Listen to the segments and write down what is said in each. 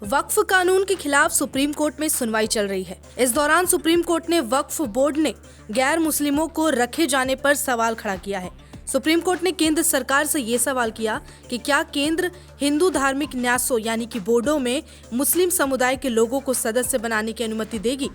वक्फ कानून के खिलाफ सुप्रीम कोर्ट में सुनवाई चल रही है। इस दौरान सुप्रीम कोर्ट ने वक्फ बोर्ड ने गैर मुस्लिमों को रखे जाने पर सवाल खड़ा किया है। सुप्रीम कोर्ट ने केंद्र सरकार से ये सवाल किया कि क्या केंद्र हिंदू धार्मिक न्यासों यानी कि बोर्डों में मुस्लिम समुदाय के लोगों को सदस्य बनाने की अनुमति देगी।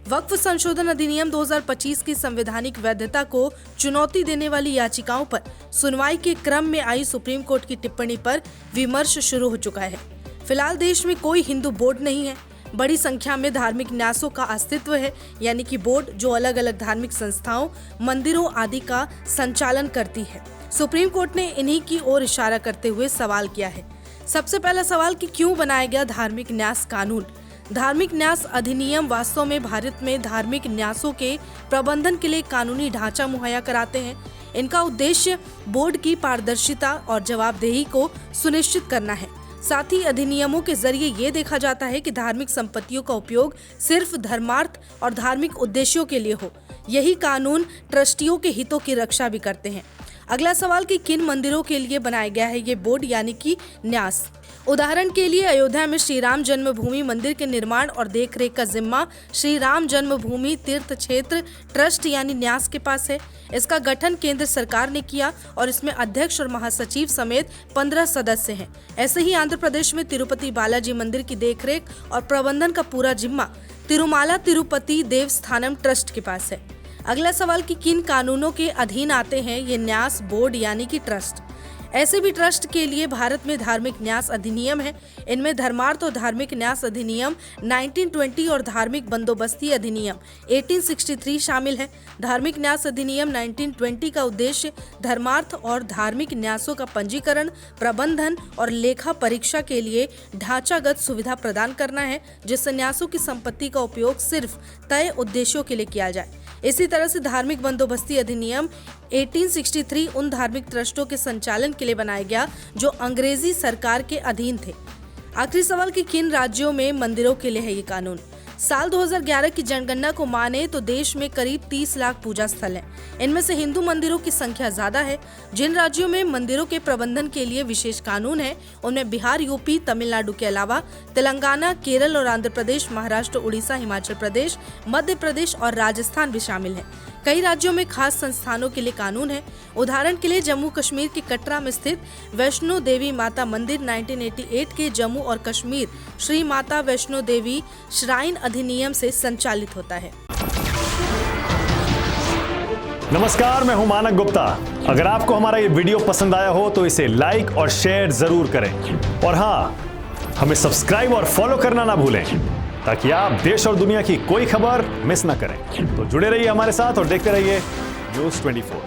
वक्फ संशोधन अधिनियम 2025 की संवैधानिक वैधता को चुनौती देने वाली याचिकाओं पर सुनवाई के क्रम में आई सुप्रीम कोर्ट की टिप्पणी पर विमर्श शुरू हो चुका है। फिलहाल देश में कोई हिंदू बोर्ड नहीं है। बड़ी संख्या में धार्मिक न्यासों का अस्तित्व है, यानी कि बोर्ड जो अलग अलग धार्मिक संस्थाओं, मंदिरों आदि का संचालन करती है। सुप्रीम कोर्ट ने इन्हीं की ओर इशारा करते हुए सवाल किया है। सबसे पहला सवाल कि क्यों बनाया गया धार्मिक न्यास कानून। धार्मिक न्यास अधिनियम वास्तव में भारत में धार्मिक न्यासों के प्रबंधन के लिए कानूनी ढांचा मुहैया कराते हैं। इनका उद्देश्य बोर्ड की पारदर्शिता और जवाबदेही को सुनिश्चित करना है। साथ ही अधिनियमों के जरिए ये देखा जाता है कि धार्मिक संपत्तियों का उपयोग सिर्फ धर्मार्थ और धार्मिक उद्देश्यों के लिए हो। यही कानून ट्रस्टियों के हितों की रक्षा भी करते हैं। अगला सवाल कि किन मंदिरों के लिए बनाया गया है ये बोर्ड यानी कि न्यास। उदाहरण के लिए अयोध्या में श्री राम जन्मभूमि मंदिर के निर्माण और देखरेख का जिम्मा श्री राम जन्मभूमि तीर्थ क्षेत्र ट्रस्ट यानी न्यास के पास है। इसका गठन केंद्र सरकार ने किया और इसमें अध्यक्ष और महासचिव समेत 15 सदस्य हैं। ऐसे ही आंध्र प्रदेश में तिरुपति बालाजी मंदिर की देखरेख और प्रबंधन का पूरा जिम्मा तिरुमाला तिरुपति देवस्थानम ट्रस्ट के पास है। अगला सवाल कि किन कानूनों के अधीन आते हैं ये न्यास बोर्ड यानी कि ट्रस्ट। ऐसे भी ट्रस्ट के लिए भारत में धार्मिक न्यास अधिनियम है। इनमें धर्मार्थ और धार्मिक न्यास अधिनियम 1920 और धार्मिक बंदोबस्ती अधिनियम 1863 शामिल है। धार्मिक न्यास अधिनियम 1920 का उद्देश्य धर्मार्थ और धार्मिक न्यासों का पंजीकरण, प्रबंधन और लेखा परीक्षा के लिए ढांचागत सुविधा प्रदान करना है, जिससे न्यासों की संपत्ति का उपयोग सिर्फ तय उद्देश्यों के लिए किया जाए। इसी तरह से धार्मिक बंदोबस्ती अधिनियम 1863 उन धार्मिक ट्रस्टों के संचालन के लिए बनाया गया जो अंग्रेजी सरकार के अधीन थे। आखिरी सवाल कि किन राज्यों में मंदिरों के लिए है ये कानून। साल 2011 की जनगणना को माने तो देश में करीब 30 लाख पूजा स्थल हैं। इनमें से हिंदू मंदिरों की संख्या ज्यादा है। जिन राज्यों में मंदिरों के प्रबंधन के लिए विशेष कानून है उनमें बिहार, यूपी, तमिलनाडु के अलावा तेलंगाना, केरल और आंध्र प्रदेश, महाराष्ट्र, उड़ीसा, हिमाचल प्रदेश, मध्य प्रदेश और राजस्थान भी शामिल है। कई राज्यों में खास संस्थानों के लिए कानून है। उदाहरण के लिए जम्मू कश्मीर के कटरा में स्थित वैष्णो देवी माता मंदिर 1988 के जम्मू और कश्मीर श्री माता वैष्णो देवी श्राइन अधिनियम से संचालित होता है। नमस्कार, मैं हूं मानक गुप्ता। अगर आपको हमारा ये वीडियो पसंद आया हो तो इसे लाइक और शेयर जरूर करें और हाँ, हमें सब्सक्राइब और फॉलो करना ना भूलें ताकि आप देश और दुनिया की कोई खबर मिस ना करें। तो जुड़े रहिए हमारे साथ और देखते रहिए न्यूज़ 24।